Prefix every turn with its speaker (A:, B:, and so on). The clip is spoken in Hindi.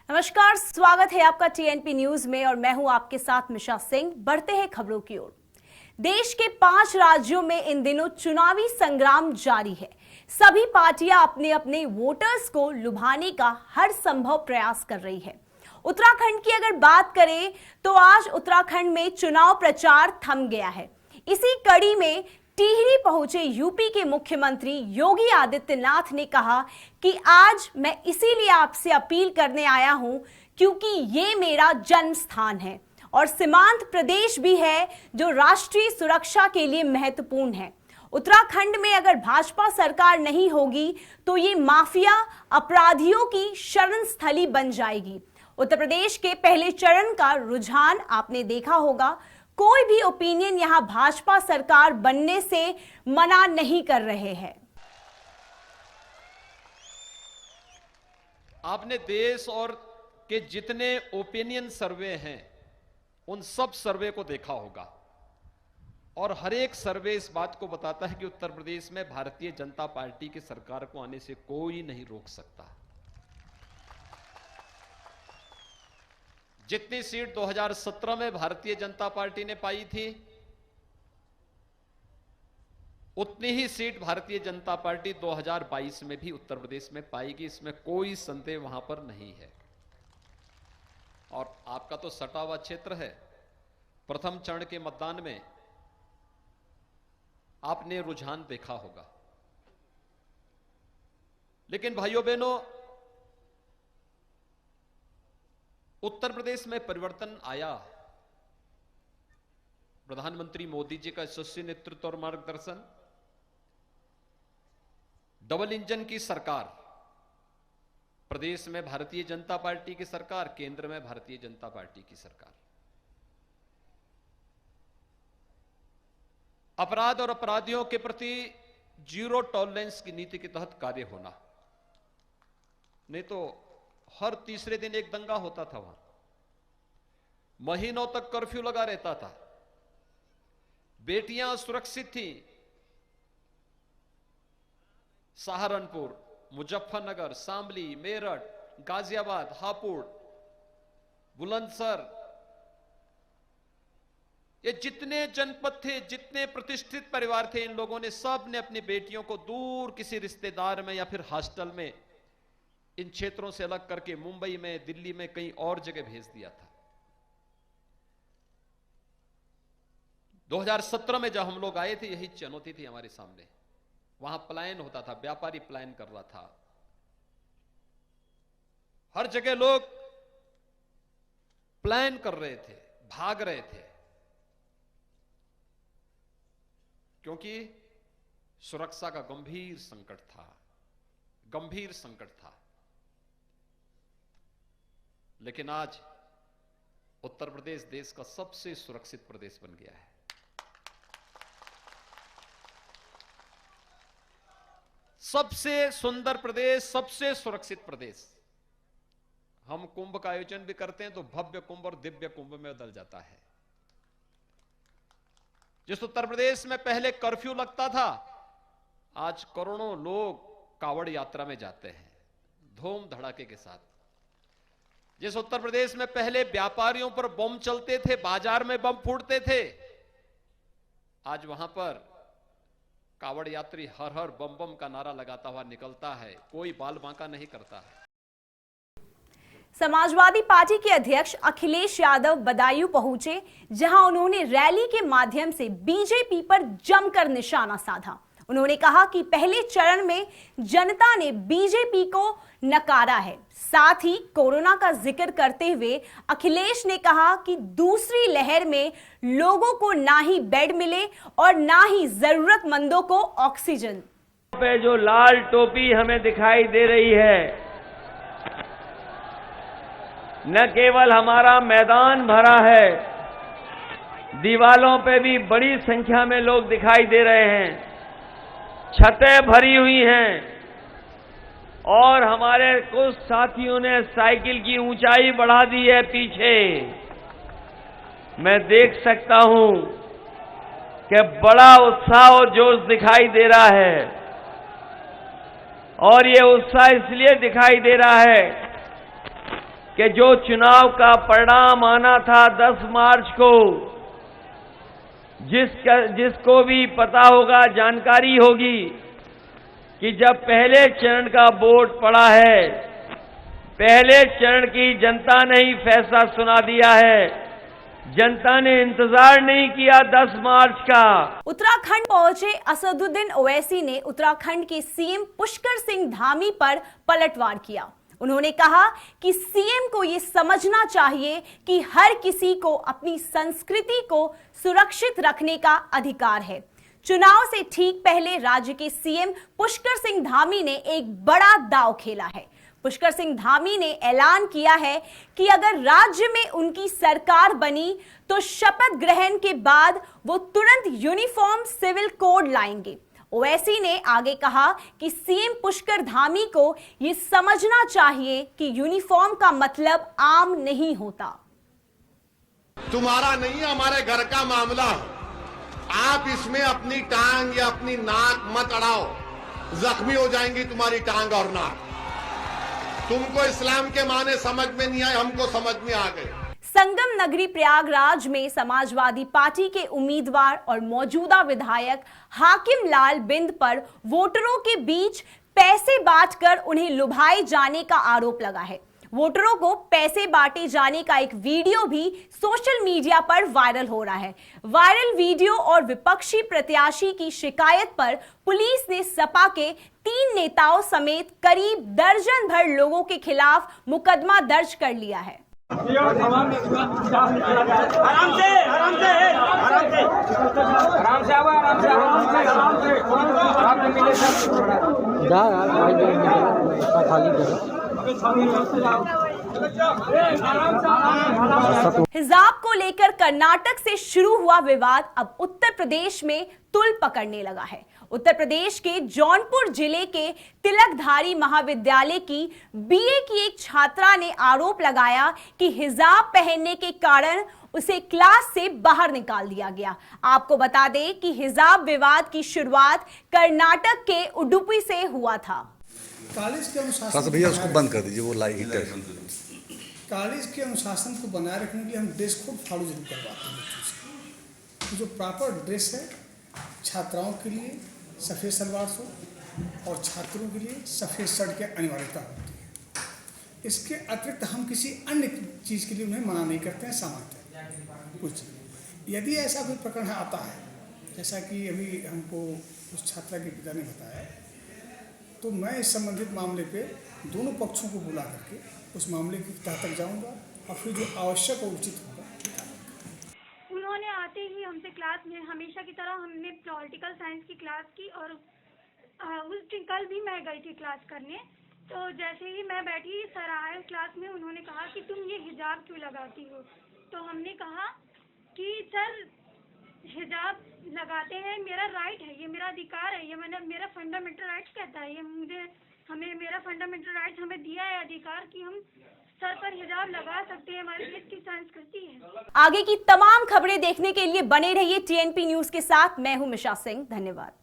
A: नमस्कार, स्वागत है आपका टीएनपी न्यूज में और मैं हूं आपके साथ मिशा सिंह। बढ़ते हैं खबरों की ओर। देश के 5 राज्यों में इन दिनों चुनावी संग्राम जारी है। सभी पार्टियां अपने अपने वोटर्स को लुभाने का हर संभव प्रयास कर रही है। उत्तराखंड की अगर बात करें तो आज उत्तराखंड में चुनाव प्रचार थम गया है। इसी कड़ी में टिहरी पहुंचे यूपी के मुख्यमंत्री योगी आदित्यनाथ ने कहा कि आज मैं इसीलिए आपसे अपील करने आया हूं क्योंकि ये मेरा जन्म स्थान है और सीमांत प्रदेश भी है जो राष्ट्रीय सुरक्षा के लिए महत्वपूर्ण है। उत्तराखंड में अगर भाजपा सरकार नहीं होगी तो ये माफिया अपराधियों की शरण स्थली बन जाएगी। उत्तर प्रदेश के पहले चरण का रुझान आपने देखा होगा। कोई भी ओपिनियन यहां भाजपा सरकार बनने से मना नहीं कर रहे हैं।
B: आपने देश और के जितने ओपिनियन सर्वे हैं उन सब सर्वे को देखा होगा और हर एक सर्वे इस बात को बताता है कि उत्तर प्रदेश में भारतीय जनता पार्टी की सरकार को आने से कोई नहीं रोक सकता। जितनी सीट 2017 में भारतीय जनता पार्टी ने पाई थी उतनी ही सीट भारतीय जनता पार्टी 2022 में भी उत्तर प्रदेश में पाएगी, इसमें कोई संदेह वहां पर नहीं है। और आपका तो सटा हुआ क्षेत्र है। प्रथम चरण के मतदान में आपने रुझान देखा होगा। लेकिन भाइयों बहनों, उत्तर प्रदेश में परिवर्तन आया। प्रधानमंत्री मोदी जी का यशस्वी नेतृत्व और मार्गदर्शन, डबल इंजन की सरकार, प्रदेश में भारतीय जनता पार्टी की सरकार, केंद्र में भारतीय जनता पार्टी की सरकार। अपराध और अपराधियों के प्रति जीरो टॉलरेंस की नीति के तहत कार्य होना। नहीं तो हर तीसरे दिन एक दंगा होता था, वहां महीनों तक कर्फ्यू लगा रहता था। बेटियां सुरक्षित थी। सहारनपुर, मुजफ्फरनगर, शामली, मेरठ, गाजियाबाद, हापुड़, बुलंदशहर, ये जितने जनपद थे, जितने प्रतिष्ठित परिवार थे, इन लोगों ने सब ने अपनी बेटियों को दूर किसी रिश्तेदार में या फिर हॉस्टल में इन क्षेत्रों से अलग करके मुंबई में, दिल्ली में, कहीं और जगह भेज दिया था। 2017 में जब हम लोग आए थे, यही चुनौती थी हमारे सामने। वहां पलायन होता था, व्यापारी पलायन कर रहा था। हर जगह लोग पलायन कर रहे थे, भाग रहे थे, क्योंकि सुरक्षा का गंभीर संकट था, गंभीर संकट था। लेकिन आज उत्तर प्रदेश देश का सबसे सुरक्षित प्रदेश बन गया है। सबसे सुंदर प्रदेश, सबसे सुरक्षित प्रदेश। हम कुंभ का आयोजन भी करते हैं तो भव्य कुंभ और दिव्य कुंभ में बदल जाता है। जिस उत्तर प्रदेश में पहले कर्फ्यू लगता था, आज करोड़ों लोग कावड़ यात्रा में जाते हैं धूम धड़ाके के साथ। जिस उत्तर प्रदेश में पहले व्यापारियों पर बम चलते थे, बाजार में बम फूटते थे, आज वहां पर कावड़ यात्री हर हर बम बम का नारा लगाता हुआ निकलता है, कोई बाल बांका नहीं करता है।
A: समाजवादी पार्टी के अध्यक्ष अखिलेश यादव बदायूं पहुंचे, जहां उन्होंने रैली के माध्यम से बीजेपी पर जमकर निशाना साधा। उन्होंने कहा कि पहले चरण में जनता ने बीजेपी को नकारा है। साथ ही कोरोना का जिक्र करते हुए अखिलेश ने कहा कि दूसरी लहर में लोगों को ना ही बेड मिले और ना ही जरूरतमंदों को ऑक्सीजन।
C: पे जो लाल टोपी हमें दिखाई दे रही है, न केवल हमारा मैदान भरा है, दीवालों पे भी बड़ी संख्या में लोग दिखाई दे रहे हैं। छतें भरी हुई हैं और हमारे कुछ साथियों ने साइकिल की ऊंचाई बढ़ा दी है पीछे। मैं देख सकता हूं कि बड़ा उत्साह और जोश दिखाई दे रहा है और ये उत्साह इसलिए दिखाई दे रहा है कि जो चुनाव का परिणाम आना था 10 मार्च को, जिसको भी पता होगा, जानकारी होगी कि जब पहले चरण का वोट पड़ा है, पहले चरण की जनता ने ही फैसला सुना दिया है। जनता ने इंतजार नहीं किया 10 मार्च का।
A: उत्तराखंड पहुंचे असदुद्दीन ओवैसी ने उत्तराखंड के सीएम पुष्कर सिंह धामी पर पलटवार किया। उन्होंने कहा कि सीएम को ये समझना चाहिए कि हर किसी को अपनी संस्कृति को सुरक्षित रखने का अधिकार है। चुनाव से ठीक पहले राज्य के सीएम पुष्कर सिंह धामी ने एक बड़ा दांव खेला है। पुष्कर सिंह धामी ने ऐलान किया है कि अगर राज्य में उनकी सरकार बनी तो शपथ ग्रहण के बाद वो तुरंत यूनिफॉर्म सिविल कोड लाएंगे। ओवैसी ने आगे कहा कि सीएम पुष्कर धामी को ये समझना चाहिए कि यूनिफॉर्म का मतलब आम नहीं होता।
D: तुम्हारा नहीं, हमारे घर का मामला है। आप इसमें अपनी टांग या अपनी नाक मत अड़ाओ, जख्मी हो जाएंगी तुम्हारी टांग और नाक। तुमको इस्लाम के माने समझ में नहीं आए, हमको समझ में आ गए।
A: संगम नगरी प्रयागराज में समाजवादी पार्टी के उम्मीदवार और मौजूदा विधायक हाकिम लाल बिंद पर वोटरों के बीच पैसे बांटकर उन्हें लुभाए जाने का आरोप लगा है। वोटरों को पैसे बांटे जाने का एक वीडियो भी सोशल मीडिया पर वायरल हो रहा है। वायरल वीडियो और विपक्षी प्रत्याशी की शिकायत पर पुलिस ने सपा के 3 नेताओं समेत करीब दर्जन भर लोगों के खिलाफ मुकदमा दर्ज कर लिया है। हिजाब को लेकर कर्नाटक से शुरू हुआ विवाद अब उत्तर प्रदेश में तुल पकड़ने लगा है। उत्तर प्रदेश के जौनपुर जिले के तिलकधारी महाविद्यालय की बीए की एक छात्रा ने आरोप लगाया कि हिजाब पहनने के कारण उसे क्लास से बाहर निकाल दिया गया। आपको बता दें कि हिजाब विवाद की शुरुआत कर्नाटक के उडुपी से हुआ था।
E: कॉलेज के अनुशासन
F: भैया उसको बंद कर दीजिए, वो लाइक हिट है।
E: कॉलेज के अनुशासन को बनाए रखने के लिए हम ड्रेस कोड फॉलो जरूर करवाते हैं। जो प्रॉपर ड्रेस है, छात्राओं के लिए सफ़ेद सलवार सूट और छात्रों के लिए सफ़ेद शर्ट की अनिवार्यता होती है। इसके अतिरिक्त हम किसी अन्य चीज़ के लिए उन्हें मना नहीं करते हैं। सामान्य कुछ यदि ऐसा कोई प्रकरण आता है, जैसा कि अभी हमको उस छात्रा के पिता ने बताया, तो मैं इस संबंधित मामले पे दोनों पक्षों को बुला करके उस मामले की तह तक जाऊंगा और फिर जो आवश्यक और उचित होगा।
G: उन्होंने आते ही हमसे क्लास में हमेशा की तरह हमने पॉलिटिकल साइंस की क्लास की और उस दिन कल भी मैं गई थी क्लास करने। तो जैसे ही मैं बैठी सर आए क्लास में, उन्होंने कहा कि तुम ये हिजाब क्यों लगाती हो। तो हमने कहा कि सर हिजाब लगाते हैं, मेरा राइट है, ये मेरा अधिकार है, ये मेरा फंडामेंटल राइट्स कहता है, ये हमें मेरा फंडामेंटल राइट्स हमें दिया है अधिकार कि हम सर पर हिजाब लगा सकते हैं, हमारे देश की संस्कृति है।
A: आगे की तमाम खबरें देखने के लिए बने रहिए TNP न्यूज के साथ। मैं हूं मिशा सिंह। धन्यवाद।